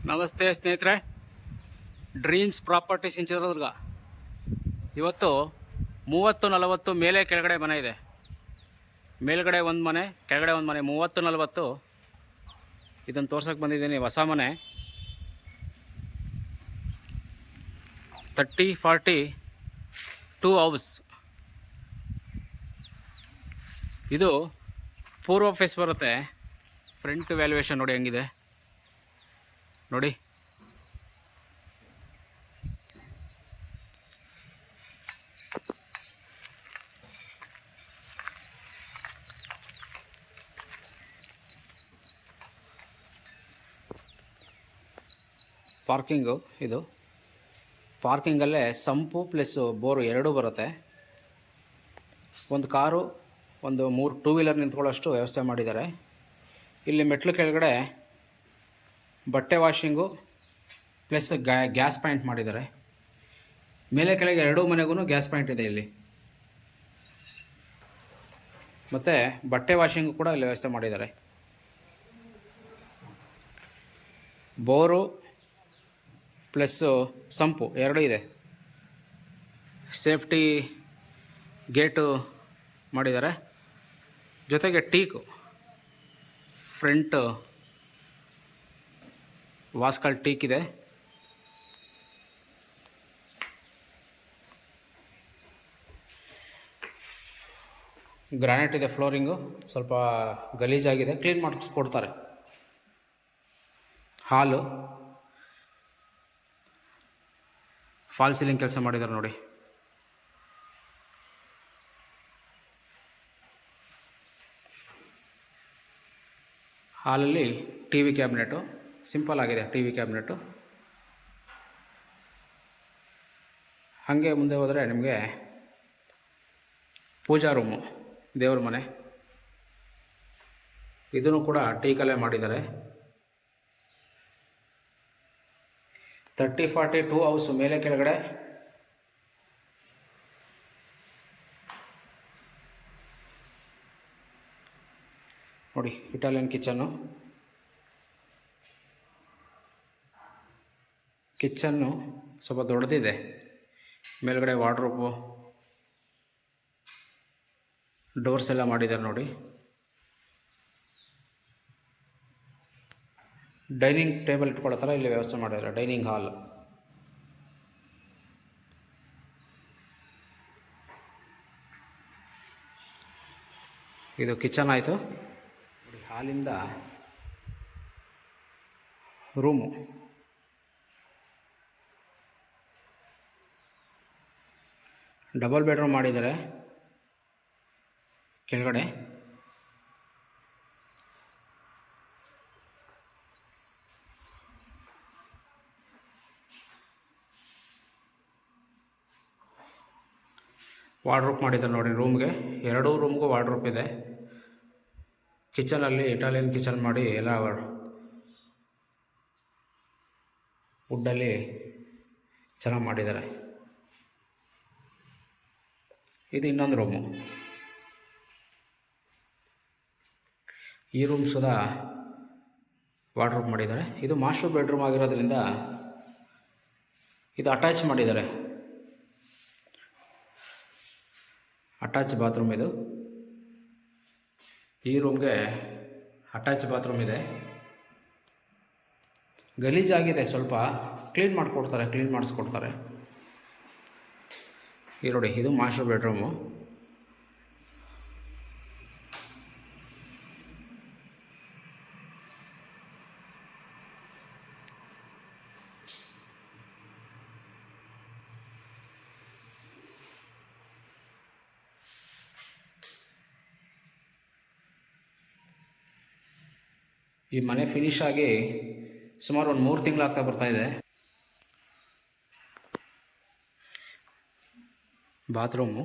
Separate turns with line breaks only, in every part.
ನಮಸ್ತೆ ಸ್ನೇಹಿತರೆ, dreams properties ಇನ್ ಚಿತ್ರದುರ್ಗ. ಇವತ್ತು 30-40 ಮೇಲೆ ಕೆಳಗಡೆ ಮನೆ ಇದೆ. ಮೇಲ್ಗಡೆ ಒಂದು ಮನೆ, ಕೆಳಗಡೆ ಒಂದು ಮನೆ, 30-40 ಇದನ್ನು ತೋರ್ಸೋಕ್ಕೆ ಬಂದಿದ್ದೀನಿ. ಹೊಸ ಮನೆ 30-40 2 ಹೌಸ್. ಇದು ಪೂರ್ವ ಫೇಸ್ ಬರುತ್ತೆ. ಫ್ರಂಟ್ ವ್ಯಾಲ್ಯೂಯೇಷನ್ ನೋಡಿ ಹೆಂಗಿದೆ ನೋಡಿ. ಪಾರ್ಕಿಂಗು ಇದು. ಪಾರ್ಕಿಂಗಲ್ಲೇ ಸಂಪು ಪ್ಲಸ್ ಬೋರು ಎರಡೂ ಬರುತ್ತೆ. ಒಂದು ಕಾರು, ಒಂದು 3 ಟೂ ವೀಲರ್ ನಿಂತ್ಕೊಳ್ಳೋಷ್ಟು ವ್ಯವಸ್ಥೆ ಮಾಡಿದ್ದಾರೆ. ಇಲ್ಲಿ ಮೆಟ್ಲು ಕೆಳಗಡೆ ಬಟ್ಟೆ ವಾಷಿಂಗು ಪ್ಲಸ್ ಗ್ಯಾಸ್ ಪಾಯಿಂಟ್ ಮಾಡಿದ್ದಾರೆ. ಮೇಲೆ ಕೆಳಗೆ ಎರಡೂ ಮನೆಗೂ ಗ್ಯಾಸ್ ಪಾಯಿಂಟ್ ಇದೆ ಇಲ್ಲಿ. ಮತ್ತು ಬಟ್ಟೆ ವಾಷಿಂಗು ಕೂಡ ಇಲ್ಲಿ ವ್ಯವಸ್ಥೆ ಮಾಡಿದ್ದಾರೆ. ಬೋರು ಪ್ಲಸ್ಸು ಸಂಪು ಎರಡೂ ಇದೆ. ಸೇಫ್ಟಿ ಗೇಟು ಮಾಡಿದ್ದಾರೆ. ಜೊತೆಗೆ ಟೀಕು ಫ್ರಂಟ್ ವಾಸ್ಕಲ್ ಟೀಕ್ ಇದೆ. ಗ್ರಾನೈಟ್ ಇದೆ. ಫ್ಲೋರಿಂಗು ಸ್ವಲ್ಪ ಗಲೀಜಾಗಿದೆ, ಕ್ಲೀನ್ ಮಾಡಿಸ್ಕೊಡ್ತಾರೆ. ಹಾಲು ಫಾಲ್ ಸೀಲಿಂಗ್ ಕೆಲಸ ಮಾಡಿದ್ದಾರೆ ನೋಡಿ. ಹಾಲಲ್ಲಿ ಟಿ ವಿ ಕ್ಯಾಬಿನೆಟು ಸಿಂಪಲ್ ಆಗಿದೆ. ಟಿ ವಿ ಕ್ಯಾಬಿನೆಟು ಹಾಗೆ ಮುಂದೆ ಹೋದರೆ ನಿಮಗೆ ಪೂಜಾ ರೂಮು, ದೇವ್ರ ಮನೆ. ಇದನ್ನು ಕೂಡ ಟೀಕಲ್ಲೇ ಮಾಡಿದ್ದಾರೆ. 30-40 2 ಹೌಸ್ ಮೇಲೆ ಕೆಳಗಡೆ. ನೋಡಿ, ಇಟಾಲಿಯನ್ ಕಿಚನ್ನು. ಕಿಚನ್ನು ಸ್ವಲ್ಪ ದೊಡ್ಡದಿದೆ. ಮೇಲ್ಗಡೆ ವಾರ್ಡ್ರೋಬು, ಡೋರ್ಸ್ ಎಲ್ಲ ಮಾಡಿದ್ದಾರೆ ನೋಡಿ. ಡೈನಿಂಗ್ ಟೇಬಲ್ ಇಟ್ಕೊಳ್ಳೋ ಥರ ಇಲ್ಲಿ ವ್ಯವಸ್ಥೆ ಮಾಡಿದ್ದಾರೆ. Dining hall. ಇದು ಕಿಚನ್ ಆಯಿತು. ಹಾಲಿಂದ ರೂಮು. ಡಬಲ್ ಬೆಡ್ರೂಮ್ ಮಾಡಿದ್ದಾರೆ ಕೆಳಗಡೆ. ವಾರ್ಡ್ರೋಬ್ ಮಾಡಿದ್ದಾರೆ ನೋಡಿ ರೂಮ್ಗೆ. ಎರಡೂ ರೂಮ್ಗೂ ವಾರ್ಡ್ರೋಬ್ ಇದೆ. ಕಿಚನಲ್ಲಿ ಇಟಾಲಿಯನ್ ಕಿಚನ್ ಮಾಡಿ ಎಲ್ಲ ವುಡ್ಡಲ್ಲಿ ಚೆನ್ನಾಗಿ ಮಾಡಿದ್ದಾರೆ. ಇದು ಇನ್ನೊಂದು ರೂಮು. ಈ ರೂಮ್ ಸುಧಾ ವಾರ್ಡ್ರೋಬ್ ಮಾಡಿದ್ದಾರೆ. ಇದು ಮಾಸ್ಟರ್ ಬೆಡ್ರೂಮ್ ಆಗಿರೋದ್ರಿಂದ ಇದು ಅಟ್ಯಾಚ್ ಮಾಡಿದ್ದಾರೆ. ಅಟ್ಯಾಚ್ ಬಾತ್ರೂಮ್ ಇದು. ಈ ರೂಮ್ಗೆ ಅಟ್ಯಾಚ್ ಬಾತ್ರೂಮ್ ಇದೆ. ಗಲೀಜಾಗಿದೆ, ಸ್ವಲ್ಪ ಕ್ಲೀನ್ ಮಾಡಿಕೊಡ್ತಾರೆ, ಕ್ಲೀನ್ ಮಾಡಿಸ್ಕೊಡ್ತಾರೆ. ಈ ನೋಡಿ, ಇದು ಮಾಸ್ಟರ್ ಬೆಡ್ರೂಮು. ಈ ಮನೆ ಫಿನಿಶ್ ಆಗಿ ಸುಮಾರು ಒಂದು 3 ತಿಂಗಳಾಗ್ತಾ ಬರ್ತಾಯಿದೆ. ಬಾತ್ರೂಮು.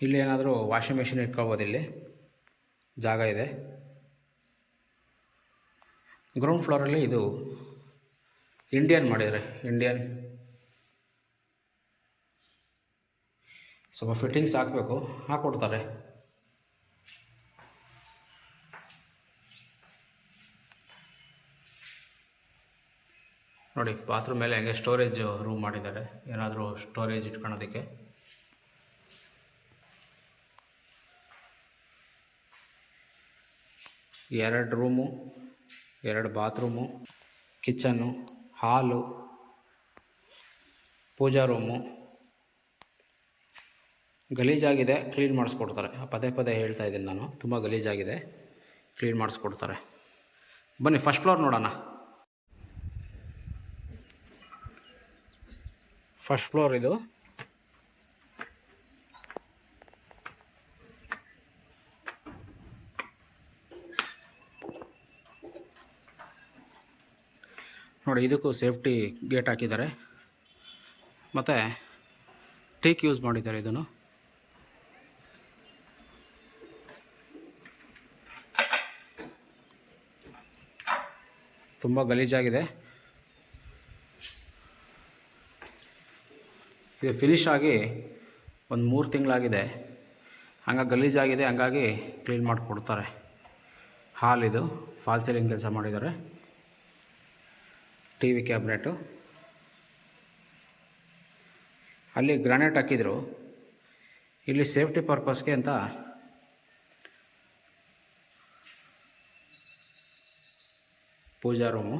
ಇಲ್ಲಿ ಏನಾದರೂ ವಾಷಿಂಗ್ ಮೆಷಿನ್ ಇಟ್ಕೊಳ್ಬೋದು. ಇಲ್ಲಿ ಜಾಗ ಇದೆ. ಗ್ರೌಂಡ್ ಫ್ಲೋರಲ್ಲಿ ಇದು ಇಂಡಿಯನ್ ಮಾಡಿದ್ದಾರೆ. ಇಂಡಿಯನ್ ಸ್ವಲ್ಪ ಫಿಟ್ಟಿಂಗ್ಸ್ ಹಾಕಬೇಕು, ಹಾಕ್ಕೊಡ್ತಾರೆ. ನೋಡಿ ಬಾತ್ರೂಮ್ ಮೇಲೆ ಹೆಂಗೆ ಸ್ಟೋರೇಜ್ ರೂಮ್ ಮಾಡಿದ್ದಾರೆ, ಏನಾದರೂ ಸ್ಟೋರೇಜ್ ಇಟ್ಕೊಳ್ಳೋದಕ್ಕೆ. ಎರಡು ರೂಮು, ಎರಡು ಬಾತ್ರೂಮು, ಕಿಚನ್ನು, ಹಾಲು, ಪೂಜಾ ರೂಮು. ಗಲೀಜಾಗಿದೆ, ಕ್ಲೀನ್ ಮಾಡಿಸ್ಕೊಡ್ತಾರೆ. ಪದೇ ಪದೇ ಹೇಳ್ತಾ ಇದ್ದೀನಿ ನಾನು, ತುಂಬ ಗಲೀಜಾಗಿದೆ, ಕ್ಲೀನ್ ಮಾಡಿಸ್ಕೊಡ್ತಾರೆ. ಬನ್ನಿ ಫಸ್ಟ್ ಫ್ಲೋರ್ ನೋಡೋಣ. ಫಸ್ಟ್ ಫ್ಲೋರ್ ಇದು. ನೋಡಿ, ಇದಕ್ಕೂ ಸೇಫ್ಟಿ ಗೇಟ್ ಹಾಕಿದ್ದಾರೆ, ಮತ್ತು ಟೀಕ್ ಯೂಸ್ ಮಾಡಿದ್ದಾರೆ. ಇದನ್ನು ತುಂಬ ಗಲೀಜಾಗಿದೆ. ಇದು ಫಿನಿಷ್ ಆಗಿ ಒಂದು 3 ತಿಂಗಳಾಗಿದೆ, ಹಂಗಾಗಿ ಗಲೀಜಾಗಿದೆ, ಹಂಗಾಗಿ ಕ್ಲೀನ್ ಮಾಡಿಕೊಡ್ತಾರೆ. ಹಾಲಿದು ಫಾಲ್ ಸೀಲಿಂಗ್ ಕೆಲಸ ಮಾಡಿದ್ದಾರೆ. ಟಿ ವಿ ಕ್ಯಾಬಿನೆಟು, ಅಲ್ಲಿ ಗ್ರಾನೈಟ್ ಹಾಕಿದರು. ಇಲ್ಲಿ ಸೇಫ್ಟಿ ಪರ್ಪಸ್ಗೆ ಅಂತ puja room.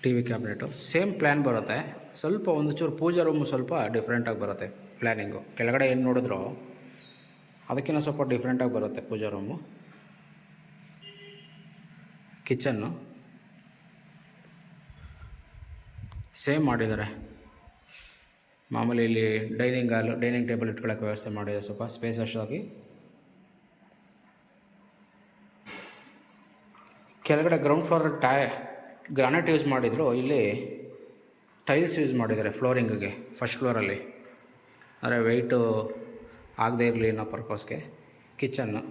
T V cabinet same plan ಬರುತ್ತೆ. ಸ್ವಲ್ಪ ಒಂದು ಚೂರು ಪೂಜಾ ರೂಮು ಸ್ವಲ್ಪ ಡಿಫ್ರೆಂಟಾಗಿ ಬರುತ್ತೆ ಪ್ಲ್ಯಾನಿಂಗು. ಕೆಳಗಡೆ ಏನು ನೋಡಿದ್ರೋ ಅದಕ್ಕಿಂತ ಸ್ವಲ್ಪ ಡಿಫ್ರೆಂಟಾಗಿ ಬರುತ್ತೆ ಪೂಜಾ ರೂಮು. ಕಿಚನ್ನು ಸೇಮ್ ಮಾಡಿದ್ದಾರೆ. ಮಾಮೂಲಿ ಇಲ್ಲಿ ಡೈನಿಂಗ್ ಟೇಬಲ್ ಇಟ್ಕೊಳ್ಳೋಕ್ಕೆ ವ್ಯವಸ್ಥೆ ಮಾಡಿದ್ದಾರೆ, ಸ್ವಲ್ಪ ಸ್ಪೇಸಸ್ ಆಗಿ. ಕೆಳಗಡೆ ಗ್ರೌಂಡ್ ಫ್ಲೋರ್ ಗ್ರಾನೈಟ್ ಯೂಸ್ ಮಾಡಿದರು, ಇಲ್ಲಿ ಟೈಲ್ಸ್ ಯೂಸ್ ಮಾಡಿದ್ದಾರೆ ಫ್ಲೋರಿಂಗಿಗೆ ಫಸ್ಟ್ ಫ್ಲೋರಲ್ಲಿ, ಅಂದರೆ ವೆಯ್ಟು ಆಗದೇ ಇರಲಿ ಅನ್ನೋ ಪರ್ಪಸ್ಗೆ. ಕಿಚನ್ನು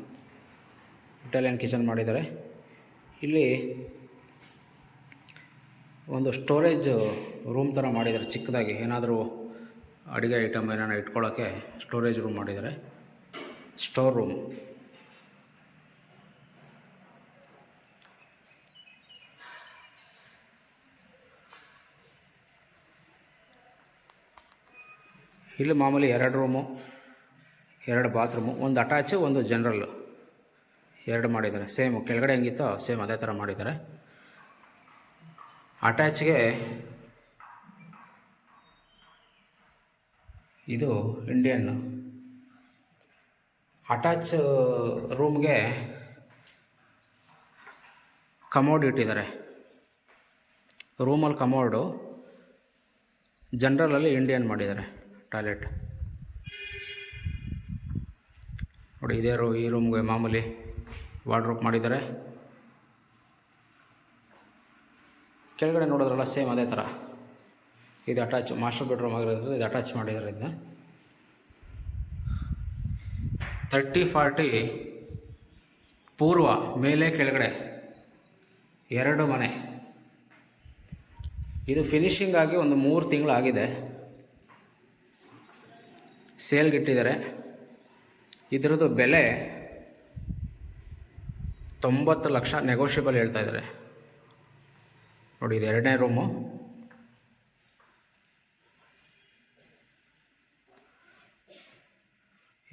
ಇಟಾಲಿಯನ್ ಕಿಚನ್ ಮಾಡಿದ್ದಾರೆ. ಇಲ್ಲಿ ಒಂದು ಸ್ಟೋರೇಜ್ ರೂಮ್ ಥರ ಮಾಡಿದ್ದಾರೆ ಚಿಕ್ಕದಾಗಿ, ಏನಾದರೂ ಅಡುಗೆ ಐಟಮ್ ಏನಾರು ಇಟ್ಕೊಳ್ಳೋಕ್ಕೆ ಸ್ಟೋರೇಜ್ ರೂಮ್ ಮಾಡಿದ್ದಾರೆ, ಸ್ಟೋರ್ ರೂಮ್. ಇಲ್ಲಿ ಮಾಮೂಲಿ 2 ರೂಮು, 2 ಬಾತ್ರೂಮು, ಒಂದು ಅಟ್ಯಾಚು, ಒಂದು ಜನರಲ್ಲು, 2 ಮಾಡಿದ್ದಾರೆ. ಸೇಮು ಕೆಳಗಡೆ ಹೆಂಗಿತ್ತೋ ಸೇಮ್ ಅದೇ ಥರ ಮಾಡಿದ್ದಾರೆ. ಅಟ್ಯಾಚ್ಗೆ ಇದು ಇಂಡಿಯನ್ನು. ಅಟ್ಯಾಚ್ ರೂಮ್ಗೆ ಕಮೋಡ್ ಇಟ್ಟಿದ್ದಾರೆ. ರೂಮಲ್ಲಿ ಕಮೋಡು, ಜನರಲಲ್ಲಿ ಇಂಡಿಯನ್ ಮಾಡಿದ್ದಾರೆ ಟಾಯ್ಲೆಟ್. ನೋಡಿ, ಇದೇ ಈ ರೂಮ್ಗೆ ಮಾಮೂಲಿ ವಾರ್ಡ್ರೋಬ್ ಮಾಡಿದ್ದಾರೆ. ಕೆಳಗಡೆ ನೋಡೋದ್ರಲ್ಲ ಸೇಮ್ ಅದೇ ಥರ. ಇದು ಅಟ್ಯಾಚ್ ಮಾಸ್ಟರ್ ಬೆಡ್ರೂಮ್ ಆಗಿರೋದ್ರಿಂದ ಇದು ಅಟ್ಯಾಚ್ ಮಾಡಿದ್ದಾರೆ. ಇದನ್ನ 30-40 ಪೂರ್ವ ಮೇಲೆ ಕೆಳಗಡೆ 2 ಮನೆ. ಇದು ಫಿನಿಷಿಂಗ್ ಆಗಿ ಒಂದು 3 ತಿಂಗಳಾಗಿದೆ, ಸೇಲ್ಗಿಟ್ಟಿದ್ದಾರೆ. ಇದರದ್ದು ಬೆಲೆ 90 ಲಕ್ಷ ನೆಗೋಷಿಯಬಲ್ ಹೇಳ್ತಾ ಇದ್ದಾರೆ. ನೋಡಿ, ಇದು 2ನೇ ರೂಮು.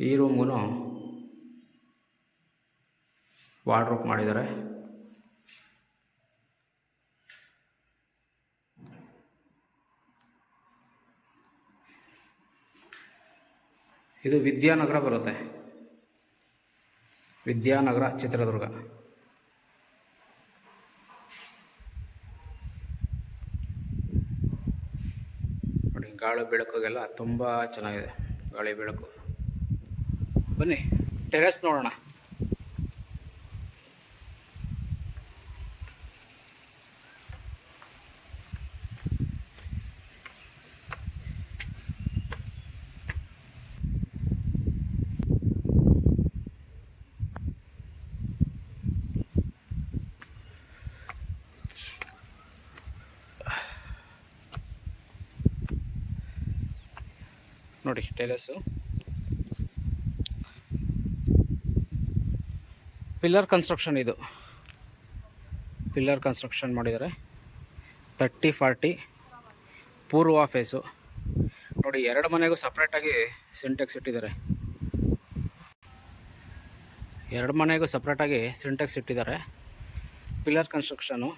ಈ ರೂಮ್ಗೂ ವಾರ್ಡ್ರೋಬ್ ಮಾಡಿದ್ದಾರೆ. ಇದು ವಿದ್ಯಾನಗರ ಬರುತ್ತೆ, ವಿದ್ಯಾನಗರ, ಚಿತ್ರದುರ್ಗ. ನೋಡಿ, ಗಾಳಿ ಬೆಳಕಿಗೆಲ್ಲ ತುಂಬ ಚೆನ್ನಾಗಿದೆ, ಗಾಳಿ ಬೆಳಕು. ಬನ್ನಿ ಟೆರೆಸ್ ನೋಡೋಣ. ನೋಡಿ ಟೆರೆಸ್ಸು. ಪಿಲ್ಲರ್ ಕನ್ಸ್ಟ್ರಕ್ಷನ್ ಇದು. ಪಿಲ್ಲರ್ ಕನ್ಸ್ಟ್ರಕ್ಷನ್ ಮಾಡಿದ್ದಾರೆ 30-40 ಪೂರ್ವ ಫೇಸು. ನೋಡಿ 2 ಮನೆಗೂ ಸಪ್ರೇಟಾಗಿ ಸಿಂಟೆಕ್ಸ್ ಇಟ್ಟಿದ್ದಾರೆ. 2 ಮನೆಗೂ ಸಪ್ರೇಟಾಗಿ ಸಿಂಟೆಕ್ಸ್ ಇಟ್ಟಿದ್ದಾರೆ. Pillar construction.